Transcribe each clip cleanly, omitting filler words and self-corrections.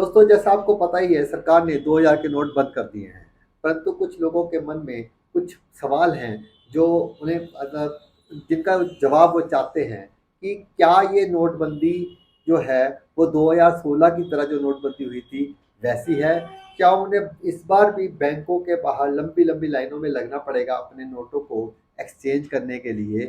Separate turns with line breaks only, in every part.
दोस्तों, जैसा आपको पता ही है, सरकार ने 2000 के नोट बंद कर दिए हैं। परंतु कुछ लोगों के मन में कुछ सवाल हैं जो उन्हें मतलब जिनका जवाब वो चाहते हैं कि क्या ये नोटबंदी जो है वो 2016 की तरह जो नोटबंदी हुई थी वैसी है? क्या उन्हें इस बार भी बैंकों के बाहर लंबी-लंबी लाइनों में लगना पड़ेगा अपने नोटों को एक्सचेंज करने के लिए?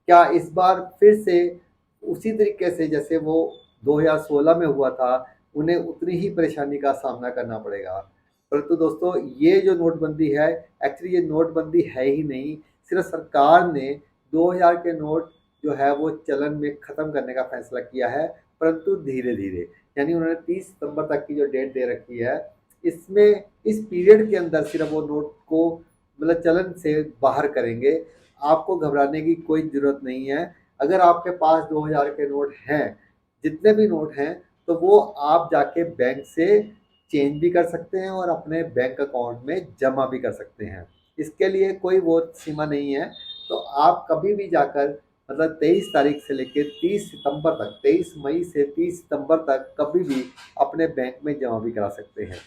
क्या इस बार फिर से उसी तरीके से जैसे वो 2016 में हुआ था, उन्हें उतनी ही परेशानी का सामना करना पड़ेगा? परंतु दोस्तों, ये जो नोटबंदी है, एक्चुअली ये नोटबंदी है ही नहीं, सिर्फ़ सरकार ने 2000 के नोट जो है वो चलन में ख़त्म करने का फ़ैसला किया है, परंतु धीरे-धीरे। यानी उन्होंने 30 सितंबर तक की जो डेट दे रखी है, इसमें इस पीरियड के अंदर सिर्फ़ वो नोट को मतलब चलन से बाहर करेंगे। आपको घबराने की कोई ज़रूरत नहीं है। अगर आपके पास 2000 के नोट हैं, जितने भी नोट हैं, तो वो आप जाके बैंक से चेंज भी कर सकते हैं और अपने बैंक अकाउंट में जमा भी कर सकते हैं। इसके लिए कोई वो सीमा नहीं है, तो आप कभी भी जाकर मतलब 23 तारीख से लेके 30 सितंबर तक, 23 मई से 30 सितंबर तक कभी भी अपने बैंक में जमा भी करा सकते हैं।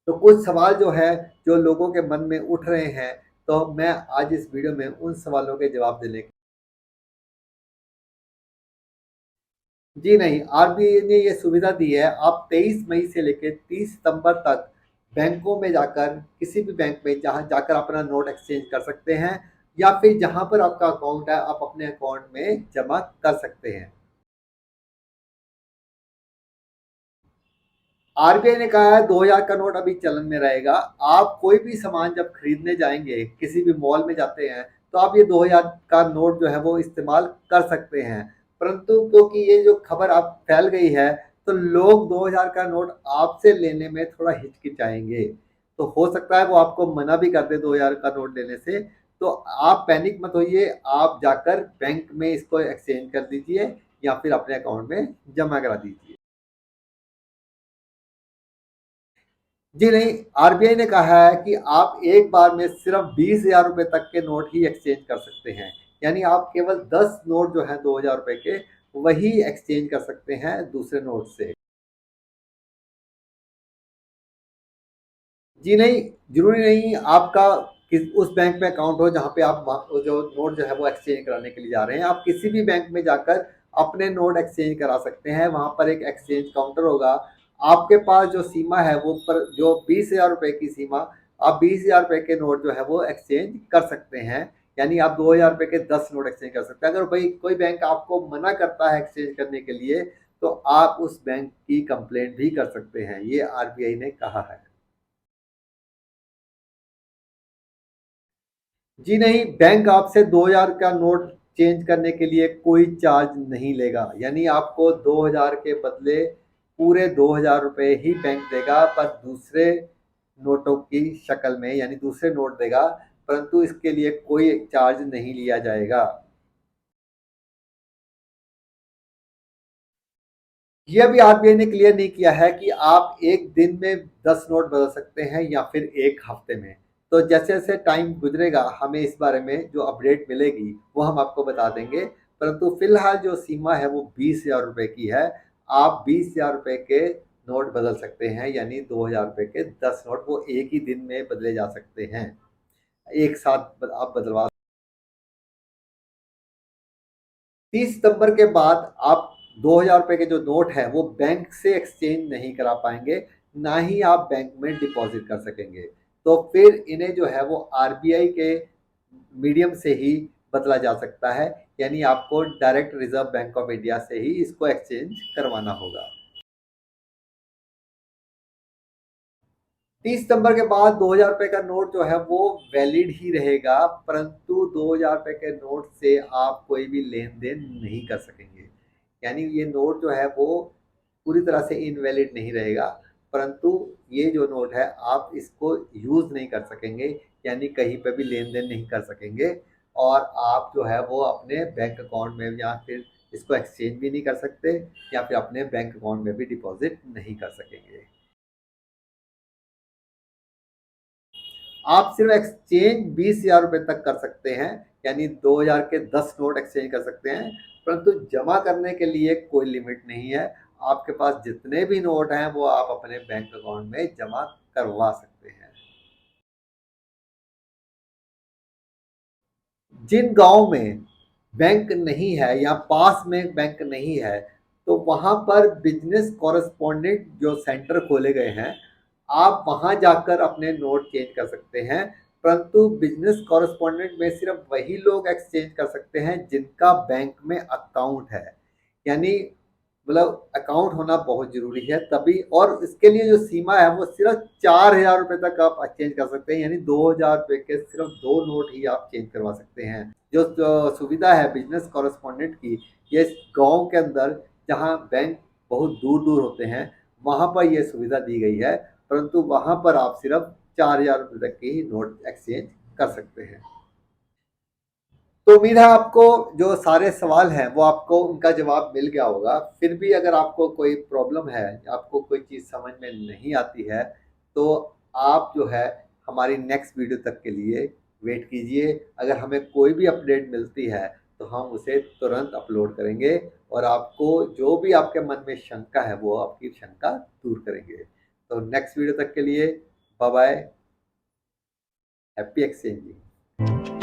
तो कुछ सवाल जो है, जो लोगों के मन में उठ रहे हैं, तो मैं आज इस वीडियो में उन सवालों के जवाब देने। जी नहीं, आरबीआई ने ये सुविधा दी है, आप 23 मई से लेके 30 सितंबर तक बैंकों में जाकर, किसी भी बैंक में जहाँ जाकर अपना नोट एक्सचेंज कर सकते हैं या फिर जहाँ पर आपका अकाउंट है, आप अपने अकाउंट में जमा कर सकते हैं। आरबीआई ने कहा है 2000 का नोट अभी चलन में रहेगा। आप कोई भी सामान जब खरीदने जाएँगे, किसी भी मॉल में जाते हैं, तो आप ये 2000 का नोट जो है वो इस्तेमाल कर सकते हैं। परंतु क्योंकि ये जो खबर अब फैल गई है, तो लोग 2000 का नोट आपसे लेने में थोड़ा हिचकिचाएँगे। तो हो सकता है वो आपको मना भी कर दे 2000 का नोट लेने से। तो आप पैनिक मत होइए, आप जाकर बैंक में इसको एक्सचेंज कर दीजिए या फिर अपने अकाउंट में जमा करा दीजिए। जी नहीं, आरबीआई ने कहा है कि आप एक बार में सिर्फ 20,000 रुपए तक के नोट ही एक्सचेंज कर सकते हैं। यानी आप केवल 10 नोट जो हैं 2000 रुपए के, वही एक्सचेंज कर सकते हैं दूसरे नोट से। जी नहीं, ज़रूरी नहीं आपका किस उस बैंक में अकाउंट हो जहाँ पे आप वहाँ जो नोट जो है वो एक्सचेंज कराने के लिए जा रहे हैं। आप किसी भी बैंक में जाकर अपने नोट एक्सचेंज करा सकते हैं। वहाँ पर एक एक्सचेंज काउंटर होगा। आपके पास जो सीमा है वो पर जो 20,000 रुपए की सीमा, आप 20,000 रुपए के नोट जो है वो एक्सचेंज कर सकते हैं। यानी आप 2000 रुपए के 10 नोट एक्सचेंज कर सकते हैं। अगर भाई कोई बैंक आपको मना करता है एक्सचेंज करने के लिए, तो आप उस बैंक की कंप्लेंट भी कर सकते हैं। ये आरबीआई ने कहा है। जी नहीं, बैंक आपसे 2000 का नोट चेंज करने के लिए कोई चार्ज नहीं लेगा। यानी आपको 2000 के बदले पूरे 2000 रुपए ही बैंक देगा, पर दूसरे नोटों की शक्ल में, यानी दूसरे नोट देगा, परंतु इसके लिए कोई चार्ज नहीं लिया जाएगा। ये अभी आरबीआई ने क्लियर नहीं किया है कि आप एक दिन में 10 नोट बदल सकते हैं या फिर एक हफ्ते में। तो जैसे-जैसे टाइम गुज़रेगा, हमें इस बारे में जो अपडेट मिलेगी, वो हम आपको बता देंगे। परंतु फ़िलहाल जो सीमा है वो 20,000 रुपए की है। आप 20,000 रुपए के नोट बदल सकते हैं, यानी 2000 रुपए के 10 नोट वो एक ही दिन में बदले जा सकते हैं। एक साथ ब आप बदलवा। 30 सितंबर के बाद आप 2000 रुपए के जो नोट हैं वो बैंक से एक्सचेंज नहीं करा पाएँगे, ना ही आप बैंक में डिपॉज़िट कर सकेंगे। तो फिर इन्हें जो है वो आरबीआई के मीडियम से ही बदला जा सकता है, यानी आपको direct reserve bank of India से ही इसको एक्सचेंज करवाना होगा। 30 सितंबर के बाद 2000 रुपए का नोट जो है वो वैलिड ही रहेगा, परंतु 2000 रुपए के नोट से आप कोई भी लेन-देन नहीं कर सकेंगे। यानी ये नोट जो है वो पूरी तरह से इनवैलिड नहीं रहेगा, परंतु ये जो नोट है आप इसको यूज़ नहीं कर सकेंगे, यानी कहीं पे भी लेन-देन नहीं कर सकेंगे और आप जो है वो अपने बैंक अकाउंट में या फिर इसको एक्सचेंज भी नहीं कर सकते या फिर अपने बैंक अकाउंट में भी डिपॉज़िट नहीं कर सकेंगे। आप सिर्फ एक्सचेंज 20,000 रुपए तक कर सकते हैं, यानी 2000 के 10 नोट एक्सचेंज कर सकते हैं, परंतु जमा करने के लिए कोई लिमिट नहीं है। आपके पास जितने भी नोट हैं वो आप अपने बैंक अकाउंट में जमा करवा सकते हैं। जिन गाँव में बैंक नहीं है या पास में बैंक नहीं है, तो वहाँ पर बिज़नेस कॉरेस्पोंडेंट जो सेंटर खोले गए हैं, आप वहाँ जाकर अपने नोट चेंज कर सकते हैं। परंतु बिज़नेस कॉरेस्पोंडेंट में सिर्फ़ वही लोग एक्सचेंज कर सकते हैं जिनका बैंक में अकाउंट है। यानी मतलब अकाउंट होना बहुत ज़रूरी है तभी, और इसके लिए जो सीमा है वो सिर्फ़ ₹4000 तक आप चेंज कर सकते हैं, यानी ₹2000 के सिर्फ़ 2 नोट ही आप चेंज करवा सकते हैं। जो सुविधा है बिज़नेस कॉरेस्पोंडेंट की, ये गाँव के अंदर जहाँ बैंक बहुत दूर-दूर होते हैं, वहाँ पर ये सुविधा दी गई है, परंतु वहाँ पर आप सिर्फ़ ₹4000 तक के ही नोट एक्सचेंज कर सकते हैं। तो उम्मीद है आपको जो सारे सवाल हैं वो आपको उनका जवाब मिल गया होगा। फिर भी अगर आपको कोई प्रॉब्लम है, आपको कोई चीज़ समझ में नहीं आती है, तो आप जो है हमारी नेक्स्ट वीडियो तक के लिए वेट कीजिए। अगर हमें कोई भी अपडेट मिलती है, तो हम उसे तुरंत अपलोड करेंगे और आपको जो भी आपके मन में शंका है, वो आपकी शंका दूर करेंगे। तो नेक्स्ट वीडियो तक के लिए बाय बाय, हैप्पी एक्सचेंजिंग।